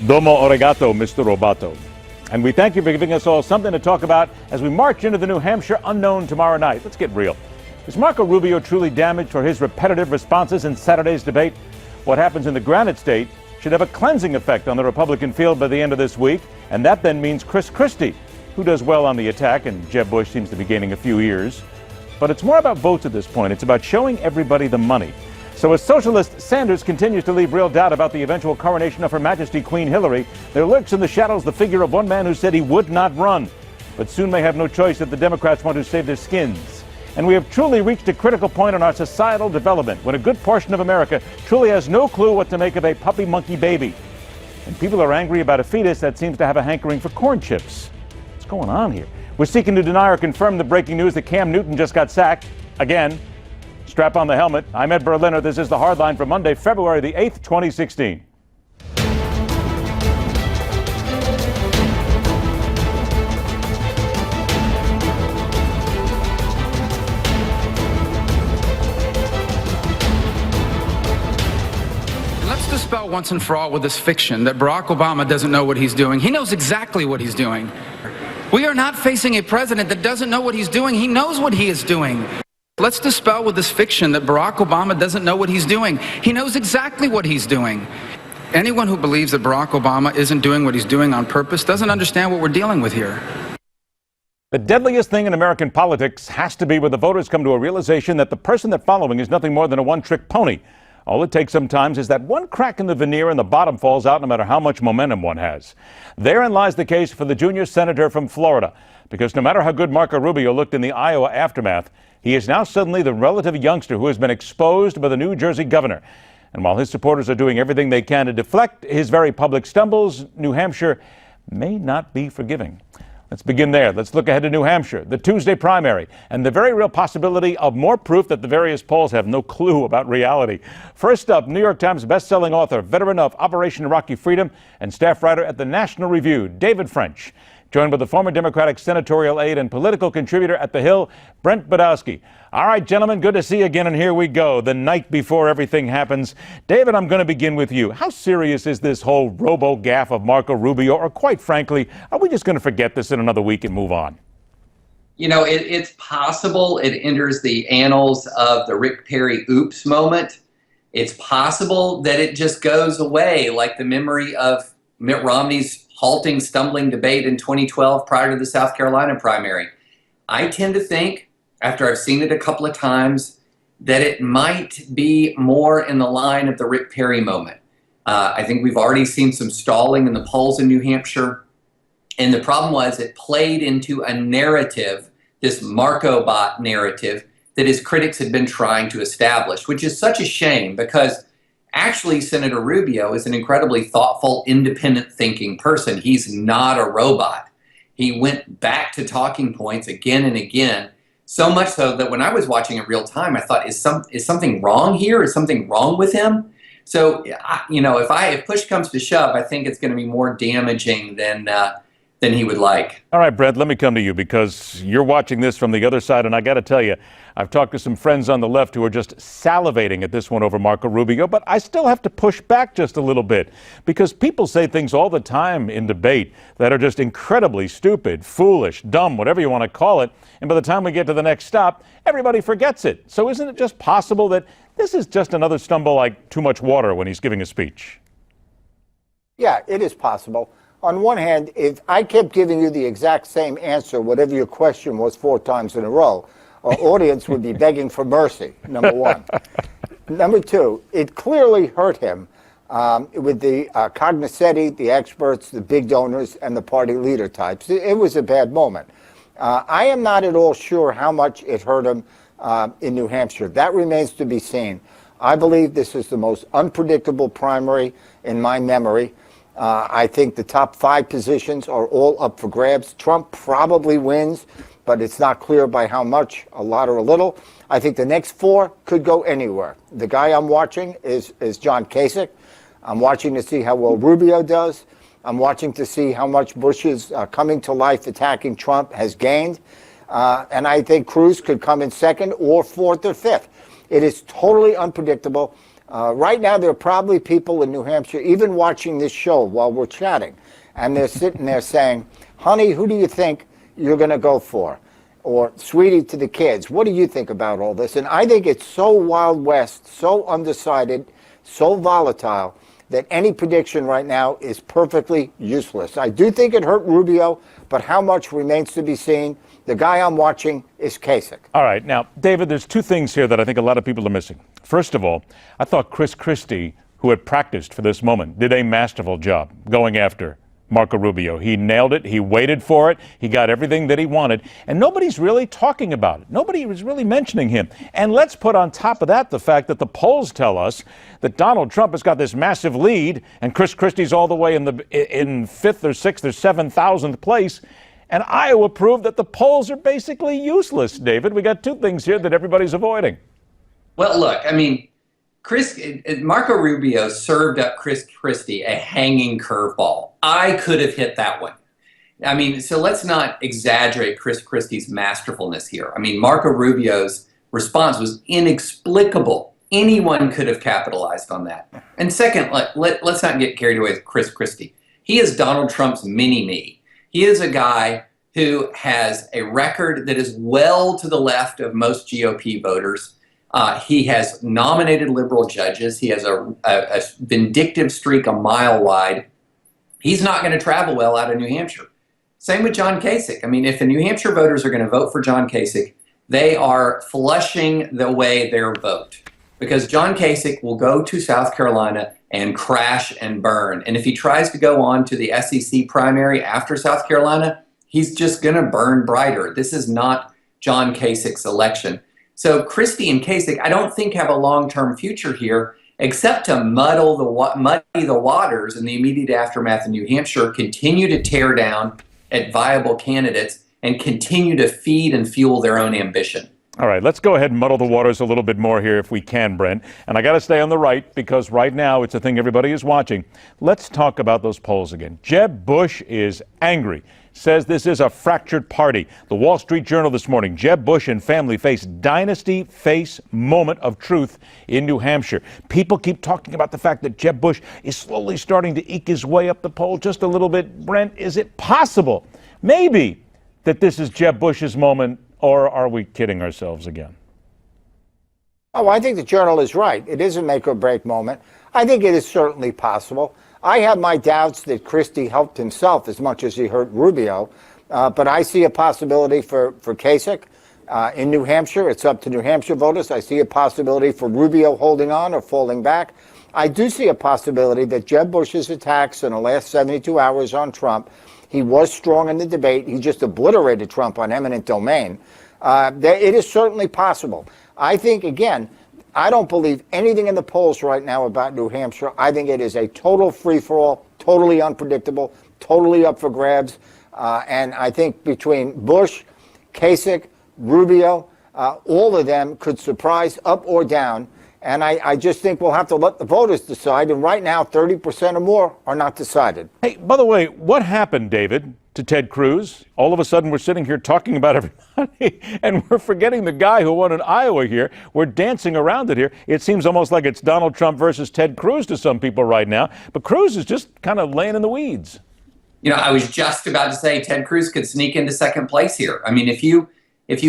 Domo arigato, Mr. Roboto. And we thank you for giving us all something to talk about as we march into the New Hampshire unknown tomorrow night. Let's get real. Is Marco Rubio truly damaged for his repetitive responses in Saturday's debate? What happens in the Granite State should have a cleansing effect on the Republican field by the end of this week, and that then means Chris Christie, who does well on the attack, and Jeb Bush seems to be gaining a few ears. But it's more about votes at this point. It's about showing everybody the money. So as socialist Sanders continues to leave real doubt about the eventual coronation of Her Majesty Queen Hillary, there lurks in the shadows the figure of one man who said he would not run, but soon may have no choice if the Democrats want to save their skins. And we have truly reached a critical point in our societal development when a good portion of America truly has no clue what to make of a puppy monkey baby. And people are angry about a fetus that seems to have a hankering for corn chips. What's going on here? We're seeking to deny or confirm the breaking news that Cam Newton just got sacked. Again. Strap on the helmet. I'm Ed Berliner. This is The Hardline for Monday, February the 8th, 2016. Let's dispel once and for all with this fiction that Barack Obama doesn't know what he's doing. He knows exactly what he's doing. We are not facing a president that doesn't know what he's doing. He knows what he is doing. Let's dispel with this fiction that Barack Obama doesn't know what he's doing. He knows exactly what he's doing. Anyone who believes that Barack Obama isn't doing what he's doing on purpose doesn't understand what we're dealing with here. The deadliest thing in American politics has to be where the voters come to a realization that the person they're following is nothing more than a one-trick pony. All it takes sometimes is that one crack in the veneer and the bottom falls out no matter how much momentum one has. Therein lies the case for the junior senator from Florida, because no matter how good Marco Rubio looked in the Iowa aftermath, he is now suddenly the relative youngster who has been exposed by the New Jersey governor. And while his supporters are doing everything they can to deflect his very public stumbles, New Hampshire may not be forgiving. Let's begin there. Let's look ahead to New Hampshire, the Tuesday primary, and the very real possibility of more proof that the various polls have no clue about reality. First up, New York Times bestselling author, veteran of Operation Iraqi Freedom, and staff writer at the National Review, David French. Joined by the former Democratic senatorial aide and political contributor at The Hill, Brent Budowsky. All right, gentlemen, good to see you again, and here we go, the night before everything happens. David, I'm going to begin with you. How serious is this whole robo-gaffe of Marco Rubio, or quite frankly, are we just going to forget this in another week and move on? You know, it's possible it enters the annals of the Rick Perry oops moment. It's possible that it just goes away like the memory of Mitt Romney's halting, stumbling debate in 2012 prior to the South Carolina primary. I tend to think, after I've seen it a couple of times, that it might be more in the line of the Rick Perry moment. I think we've already seen some stalling in the polls in New Hampshire. And the problem was it played into a narrative, this Marco bot narrative, that his critics had been trying to establish, which is such a shame because actually, Senator Rubio is an incredibly thoughtful, independent thinking person. He's not a robot. He went back to talking points again and again, so much so that when I was watching it real time, I thought, is something wrong here? Is something wrong with him? So, you know, if push comes to shove, I think it's going to be more damaging than he would like. All right, Brent, let me come to you because you're watching this from the other side, and I got to tell you, I've talked to some friends on the left who are just salivating at this one over Marco Rubio, but I still have to push back just a little bit because people say things all the time in debate that are just incredibly stupid, foolish, dumb, whatever you want to call it, and by the time we get to the next stop, everybody forgets it. So isn't it just possible that this is just another stumble like too much water when he's giving a speech? Yeah, it is possible. On one hand, if I kept giving you the exact same answer, whatever your question was 4 times in a row, our audience would be begging for mercy, number one. Number two, it clearly hurt him with the cognoscenti, the experts, the big donors, and the party leader types. It was a bad moment. I am not at all sure how much it hurt him in New Hampshire. That remains to be seen. I believe this is the most unpredictable primary in my memory. I think the top 5 positions are all up for grabs. Trump probably wins, but it's not clear by how much, a lot or a little. I think the next 4 could go anywhere. The guy I'm watching is John Kasich. I'm watching to see how well Rubio does. I'm watching to see how much Bush's coming to life attacking Trump has gained. And I think Cruz could come in 2nd or 4th or 5th. It is totally unpredictable. Right now, there are probably people in New Hampshire, even watching this show while we're chatting, and they're sitting there saying, honey, who do you think you're going to go for? Or, sweetie, to the kids, what do you think about all this? And I think it's so Wild West, so undecided, so volatile, that any prediction right now is perfectly useless. I do think it hurt Rubio, but how much remains to be seen. The guy I'm watching is Kasich. All right. Now, David, there's two things here that I think a lot of people are missing. First of all, I thought Chris Christie, who had practiced for this moment, did a masterful job going after Marco Rubio. He nailed it. He waited for it. He got everything that he wanted. And nobody's really talking about it. Nobody was really mentioning him. And let's put on top of that the fact that the polls tell us that Donald Trump has got this massive lead and Chris Christie's all the way in fifth or sixth or 7,000th place. And Iowa proved that the polls are basically useless, David. We got two things here that everybody's avoiding. Well, look, I mean, Marco Rubio served up Chris Christie a hanging curveball. I could have hit that one. I mean, so let's not exaggerate Chris Christie's masterfulness here. I mean, Marco Rubio's response was inexplicable. Anyone could have capitalized on that. And second, let's not get carried away with Chris Christie. He is Donald Trump's mini-me. He is a guy who has a record that is well to the left of most GOP voters. He has nominated liberal judges. He has a vindictive streak a mile wide. He's not going to travel well out of New Hampshire. Same with John Kasich. I mean, if the New Hampshire voters are going to vote for John Kasich, they are flushing away their vote, because John Kasich will go to South Carolina and crash and burn. And if he tries to go on to the SEC primary after South Carolina, he's just going to burn brighter. This is not John Kasich's election. So Christie and Kasich, I don't think, have a long-term future here, except to muddy the waters in the immediate aftermath in New Hampshire, continue to tear down at viable candidates, and continue to feed and fuel their own ambition. All right, let's go ahead and muddle the waters a little bit more here if we can, Brent. And I got to stay on the right because right now it's a thing everybody is watching. Let's talk about those polls again. Jeb Bush is angry, says this is a fractured party. The Wall Street Journal this morning, Jeb Bush and family face dynasty face moment of truth in New Hampshire. People keep talking about the fact that Jeb Bush is slowly starting to eke his way up the poll just a little bit. Brent, is it possible, maybe, that this is Jeb Bush's moment? Or are we kidding ourselves again? Oh, I think the Journal is right. It is a make or break moment. I think it is certainly possible. I have my doubts that Christie helped himself as much as he hurt Rubio, but I see a possibility for Kasich in New Hampshire. It's up to New Hampshire voters. I see a possibility for Rubio holding on or falling back. I do see a possibility that Jeb Bush's attacks in the last 72 hours on Trump, he was strong in the debate. He just obliterated Trump on eminent domain. It is certainly possible. I think, again, I don't believe anything in the polls right now about New Hampshire. I think it is a total free-for-all, totally unpredictable, totally up for grabs. And I think between Bush, Kasich, Rubio, all of them could surprise up or down. And I just think we'll have to let the voters decide. And right now, 30% or more are not decided. Hey, by the way, what happened, David, to Ted Cruz? All of a sudden, we're sitting here talking about everybody, and we're forgetting the guy who won in Iowa here. We're dancing around it here. It seems almost like it's Donald Trump versus Ted Cruz to some people right now. But Cruz is just kind of laying in the weeds. You know, I was just about to say Ted Cruz could sneak into second place here. I mean, if you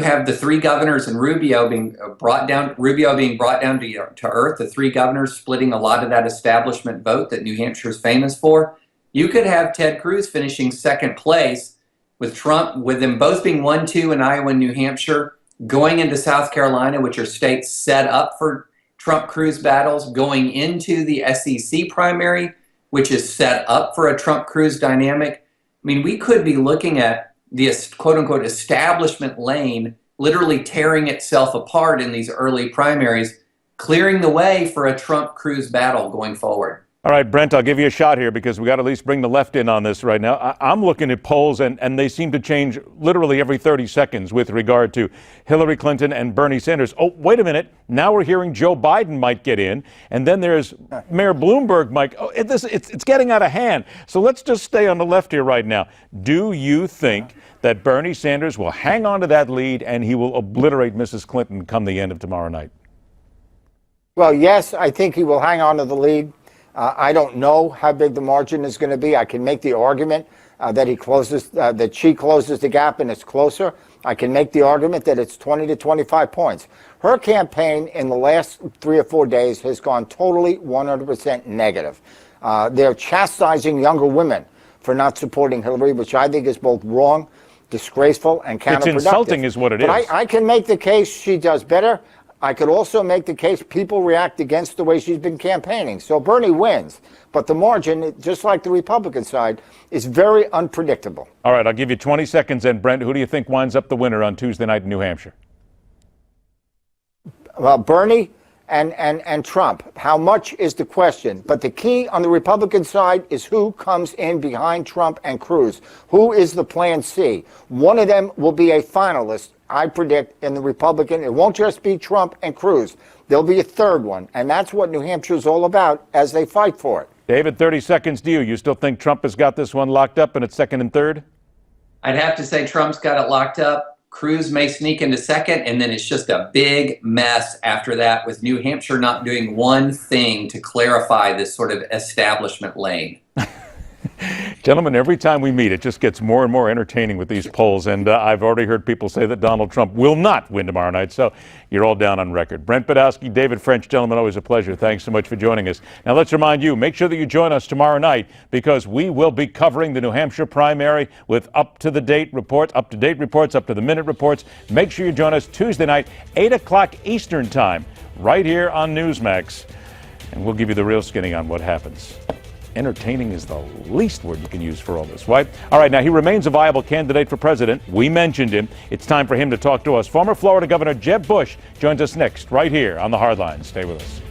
have the three governors and Rubio being brought down to earth, the three governors splitting a lot of that establishment vote that New Hampshire is famous for, you could have Ted Cruz finishing second place with Trump, with them both being 1-2 in Iowa and New Hampshire, going into South Carolina, which are states set up for Trump-Cruz battles, going into the SEC primary, which is set up for a Trump-Cruz dynamic. I mean, we could be looking at the quote-unquote establishment lane literally tearing itself apart in these early primaries, clearing the way for a Trump-Cruz battle going forward. All right, Brent, I'll give you a shot here because we got to at least bring the left in on this right now. I'm looking at polls, and they seem to change literally every 30 seconds with regard to Hillary Clinton and Bernie Sanders. Oh, wait a minute. Now we're hearing Joe Biden might get in, and then there's Mayor Bloomberg might. Oh, it's getting out of hand. So let's just stay on the left here right now. Do you think that Bernie Sanders will hang on to that lead and he will obliterate Mrs. Clinton come the end of tomorrow night? Well, yes, I think he will hang on to the lead. I don't know how big the margin is going to be. I can make the argument that that she closes the gap and it's closer. I can make the argument that it's 20 to 25 points. Her campaign in the last 3 or 4 days has gone totally 100% negative. They're chastising younger women for not supporting Hillary, which I think is both wrong, disgraceful, and counterproductive. It's insulting is what it is. I can make the case she does better. I could also make the case people react against the way she's been campaigning. So Bernie wins. But the margin, just like the Republican side, is very unpredictable. All right, I'll give you 20 seconds. And Brent, who do you think winds up the winner on Tuesday night in New Hampshire? Well, Bernie and Trump. How much is the question? But the key on the Republican side is who comes in behind Trump and Cruz. Who is the plan C? One of them will be a finalist, I predict, in the Republican. It won't just be Trump and Cruz. There'll be a third one. And that's what New Hampshire is all about as they fight for it. David, 30 seconds to you. You still think Trump has got this one locked up and it's second and third? I'd have to say Trump's got it locked up. Cruz may sneak into second, and then it's just a big mess after that, with New Hampshire not doing one thing to clarify this sort of establishment lane. Gentlemen, every time we meet, it just gets more and more entertaining with these polls. And I've already heard people say that Donald Trump will not win tomorrow night. So you're all down on record. Brent Budowsky, David French, gentlemen, always a pleasure. Thanks so much for joining us. Now, let's remind you, make sure that you join us tomorrow night, because we will be covering the New Hampshire primary with up-to-date reports, up-to-the-minute reports. Make sure you join us Tuesday night, 8 o'clock Eastern time, right here on Newsmax. And we'll give you the real skinny on what happens. Entertaining is the least word you can use for all this, right? All right, now he remains a viable candidate for president. We mentioned him. It's time for him to talk to us. Former Florida Governor Jeb Bush joins us next, right here on the Hardline. Stay with us.